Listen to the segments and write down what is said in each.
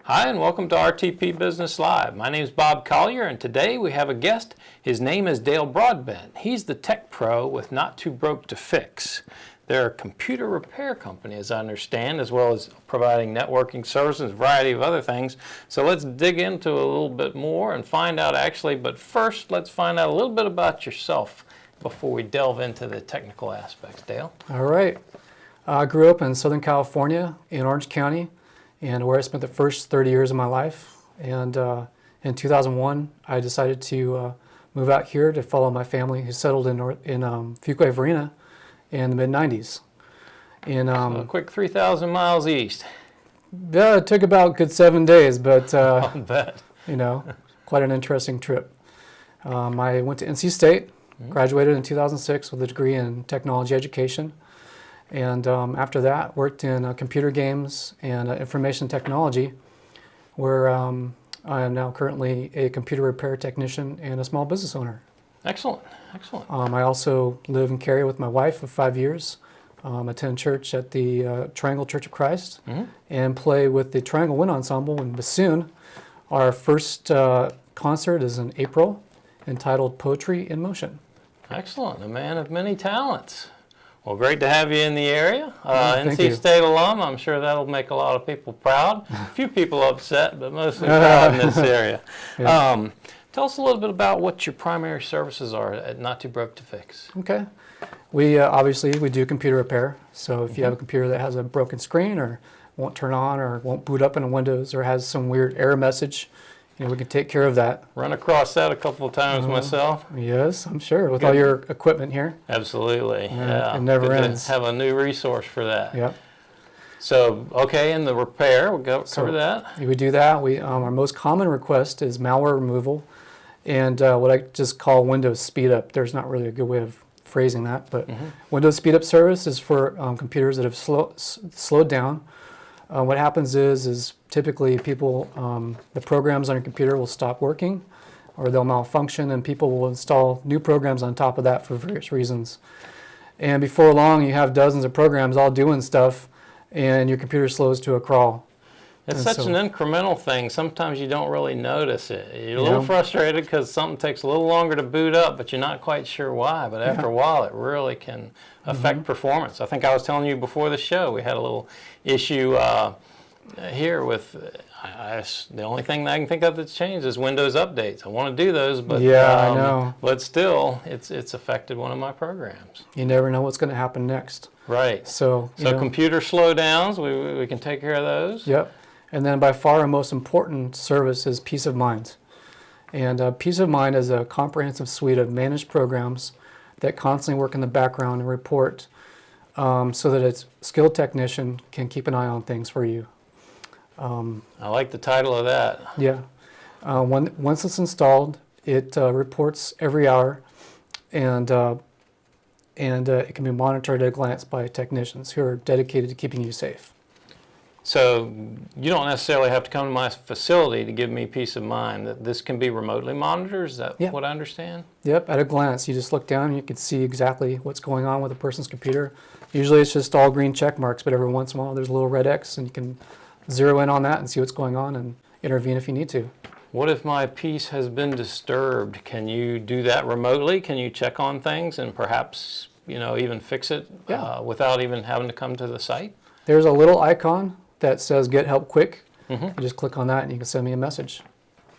Hi, and welcome to RTP Business Live. My name is Bob Collier, and today we have a guest. His name is Dale Broadbent. He's the tech pro with Not2Broke2Fix. They're a computer repair company, as I understand, as well as providing networking services and a variety of other things. So let's dig into a little bit more and find out but first let's find out a little bit about yourself before we delve into the technical aspects. Dale? All right. I grew up in Southern California in Orange County, and where I spent the first 30 years of my life. And in 2001, I decided to move out here to follow my family, who settled in Fuquay-Varina in the mid-90s. So a quick 3,000 miles east. Yeah, it took about a good 7 days, but I'll bet. you know, quite an interesting trip. I went to NC State, graduated in 2006 with a degree in technology education. And after that, worked in computer games and information technology, where I am now currently a computer repair technician and a small business owner. Excellent, excellent. I also live in Cary with my wife for 5 years, attend church at the Triangle Church of Christ, and play with the Triangle Wind Ensemble in Bassoon. Our first concert is in April, entitled Poetry in Motion. Excellent, a man of many talents. Well, great to have you in the area. Thank NC you. State alum, I'm sure that'll make a lot of people proud. A few people upset, but mostly proud in this area. Yeah. Tell us a little bit about what your primary services are at Not2Broke2Fix. Okay. We obviously we do computer repair. So if you have a computer that has a broken screen or won't turn on or won't boot up in Windows or has some weird error message, we can take care of that. Run across that a couple of times myself. Yes, I'm sure, with all your equipment here. Absolutely. Yeah. It never Good to ends. have a new resource for that. Yep. So, okay, in the repair, we'll cover that. We do that. Our most common request is malware removal and what I just call Windows speed up. There's not really a good way of phrasing that, but Windows speed up service is for computers that have slowed down. What happens is typically people, the programs on your computer will stop working or they'll malfunction, and people will install new programs on top of that for various reasons. And before long, you have dozens of programs all doing stuff, and your computer slows to a crawl. It's such an incremental thing. Sometimes you don't really notice it. You're a little frustrated because something takes a little longer to boot up, but you're not quite sure why. But after a while, it really can affect performance. I think I was telling you before the show, we had a little issue here with, the only thing that I can think of that's changed is Windows updates. I want to do those, but I know. But still, it's affected one of my programs. You never know what's going to happen next. Right. So computer slowdowns, we can take care of those. Yep. And then by far our most important service is peace of mind. And peace of mind is a comprehensive suite of managed programs that constantly work in the background and report so that a skilled technician can keep an eye on things for you. I like the title of that. Yeah. Once it's installed, it reports every hour, and it can be monitored at a glance by technicians who are dedicated to keeping you safe. So you don't necessarily have to come to my facility to give me peace of mind. That this can be remotely monitored? Is that what I understand? Yep, at a glance. You just look down and you can see exactly what's going on with a person's computer. Usually it's just all green check marks, but every once in a while there's a little red X, and you can zero in on that and see what's going on and intervene if you need to. What if my piece has been disturbed? Can you do that remotely? Can you check on things and perhaps even fix it without even having to come to the site? There's a little icon that says get help quick. You just click on that and you can send me a message.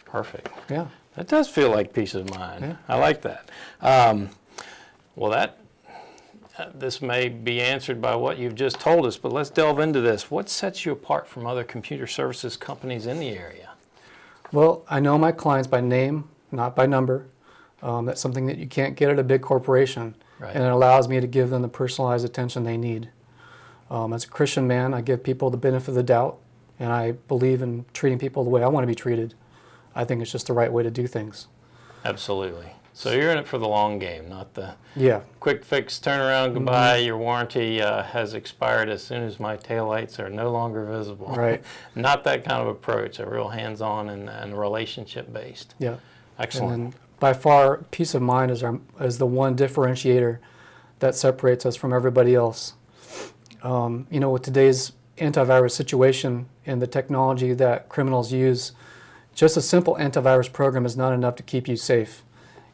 Perfect. Yeah. That does feel like peace of mind. Yeah. I like that. Well, this may be answered by what you've just told us, but let's delve into this. What sets you apart from other computer services companies in the area? Well, I know my clients by name, not by number. That's something that you can't get at a big corporation. Right. And it allows me to give them the personalized attention they need. As a Christian man, I give people the benefit of the doubt, and I believe in treating people the way I want to be treated. I think it's just the right way to do things. Absolutely. So you're in it for the long game, not the quick fix, turn around, goodbye, your warranty has expired as soon as my taillights are no longer visible. Right. Not that kind of approach, a real hands-on and relationship-based. Yeah. Excellent. And then by far, peace of mind is the one differentiator that separates us from everybody else. With today's antivirus situation and the technology that criminals use, just a simple antivirus program is not enough to keep you safe.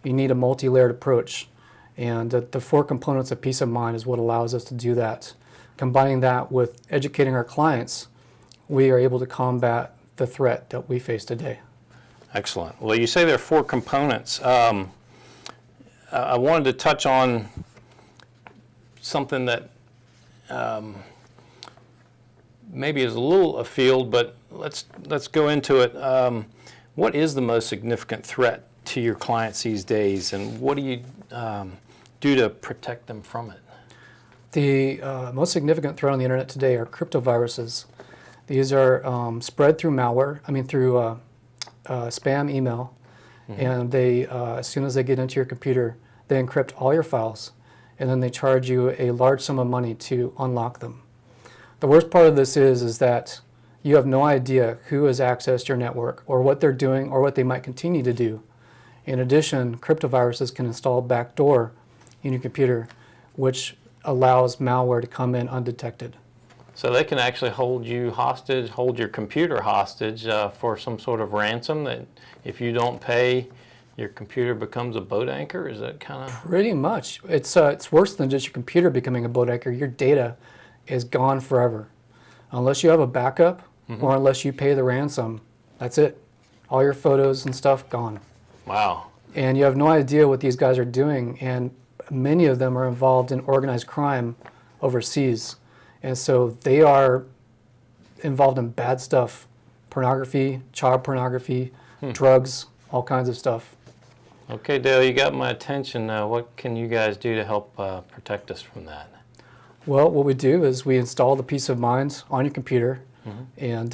You need a multi-layered approach. And the 4 components of peace of mind is what allows us to do that. Combining that with educating our clients, we are able to combat the threat that we face today. Excellent. Well, you say there are 4 components. I wanted to touch on something that maybe is a little afield, but let's go into it. What is the most significant threat to your clients these days, and what do you do to protect them from it? The most significant threat on the internet today are cryptoviruses. These are spread through malware, through spam email, and they, as soon as they get into your computer, they encrypt all your files, and then they charge you a large sum of money to unlock them. The worst part of this is that you have no idea who has accessed your network or what they're doing or what they might continue to do. In addition, cryptoviruses can install a backdoor in your computer, which allows malware to come in undetected. So they can actually hold you hostage, hold your computer hostage for some sort of ransom that if you don't pay, your computer becomes a boat anchor? Is that kind of? Pretty much. It's worse than just your computer becoming a boat anchor. Your data is gone forever. Unless you have a backup or unless you pay the ransom, that's it. All your photos and stuff gone. Wow. And you have no idea what these guys are doing, and many of them are involved in organized crime overseas. And so they are involved in bad stuff, pornography, child pornography, drugs, all kinds of stuff. Okay, Dale, you got my attention. What can you guys do to help protect us from that? Well, what we do is we install the peace of mind on your computer, and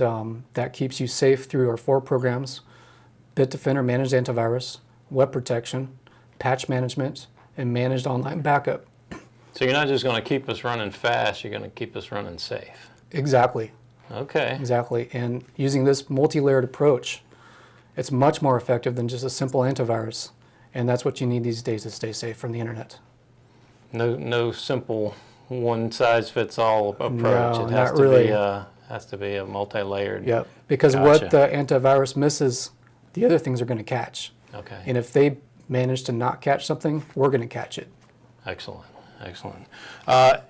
that keeps you safe through our 4 programs: Bitdefender Managed Antivirus, Web Protection, Patch Management, and Managed Online Backup. So you're not just going to keep us running fast, you're going to keep us running safe. Exactly. Okay. Exactly. And using this multi-layered approach, it's much more effective than just a simple antivirus. And that's what you need these days to stay safe from the internet. No simple one-size-fits-all approach. No, It has to be a multi-layered. Yep. Because what the antivirus misses, the other things are going to catch. Okay. And if they manage to not catch something, we're going to catch it. Excellent. Excellent.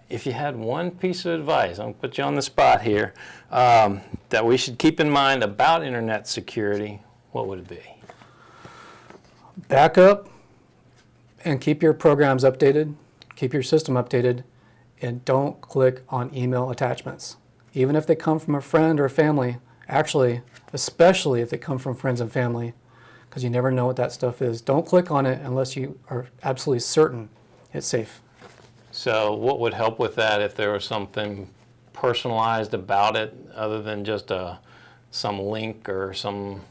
If you had one piece of advice, I'm going to put you on the spot here, that we should keep in mind about internet security, what would it be? Back up and keep your programs updated, keep your system updated, and don't click on email attachments. Even if they come from a friend or family, actually, especially if they come from friends and family, because you never know what that stuff is. Don't click on it unless you are absolutely certain it's safe. So what would help with that if there was something personalized about it other than just some link or something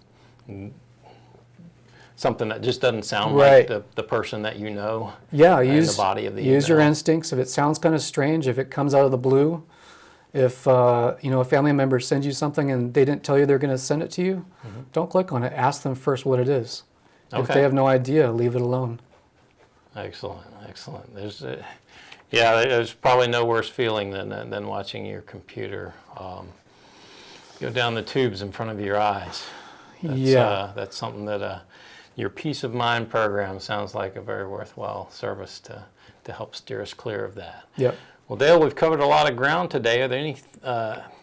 that just doesn't sound like the person that you know? Yeah, in the body of the use email. your instincts. If it sounds kind of strange, if it comes out of the blue, if a family member sends you something and they didn't tell you they're going to send it to you, don't click on it. Ask them first what it is. Okay. If they have no idea, leave it alone. Excellent, excellent. There's probably no worse feeling than watching your computer go down the tubes in front of your eyes. That's something that your peace of mind program sounds like a very worthwhile service to help steer us clear of that. Yep. Well, Dale, we've covered a lot of ground today. Are there any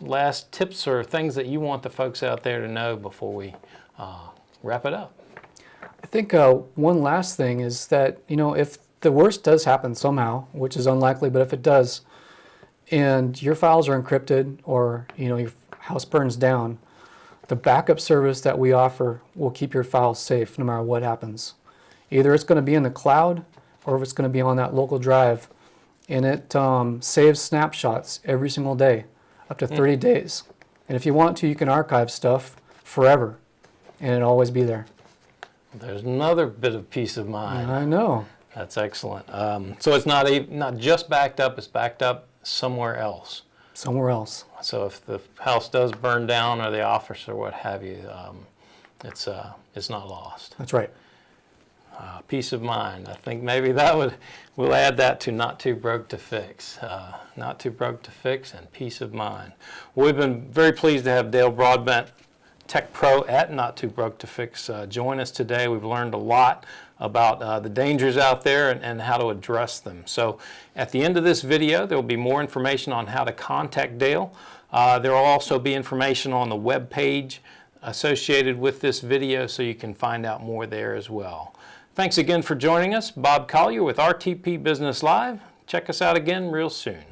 last tips or things that you want the folks out there to know before we wrap it up? I think one last thing is that, if the worst does happen somehow, which is unlikely, but if it does, and your files are encrypted or, your house burns down, the backup service that we offer will keep your files safe no matter what happens. Either it's going to be in the cloud or if it's going to be on that local drive, and it saves snapshots every single day, up to 30 days. And if you want to, you can archive stuff forever, and it'll always be there. There's another bit of peace of mind. I know. That's excellent. So it's not just backed up, it's backed up somewhere else. Somewhere else. So if the house does burn down or the office or what have you, it's not lost. That's right. peace of mind. I think maybe we'll add that to Not2Broke2Fix. Not2Broke2Fix and peace of mind. We've been very pleased to have Dale Broadbent, Tech Pro at Not2Broke2Fix, join us today. We've learned a lot about the dangers out there and how to address them. So at the end of this video, there will be more information on how to contact Dale. There will also be information on the web page associated with this video, so you can find out more there as well. Thanks again for joining us. Bob Collier with RTP Business Live. Check us out again real soon.